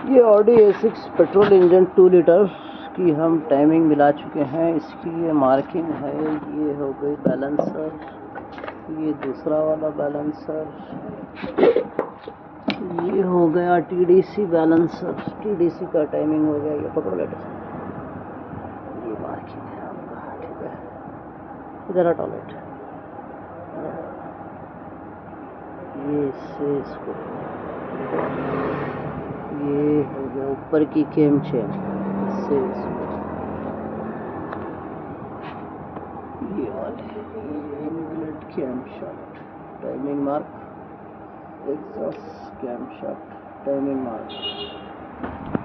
ये Audi A6 petrol engine 2 litre की हम टाइमिंग मिला चुके हैं। इसकी ये मार्किंग है। ये हो गई बैलेंसर, ये दूसरा वाला बैलेंसर, ये हो गया TDC बैलेंसर, TDC का टाइमिंग हो गया। ये पकड़ लेते, ये मार्किंग है आपका, ठीक है। इधर टॉयलेट, ये इससे इसको, ये हो गया ऊपर की केम चेन, इससे इसको, ये वाले inlet cam shaft, timing mark, exhaust cam shaft, timing mark.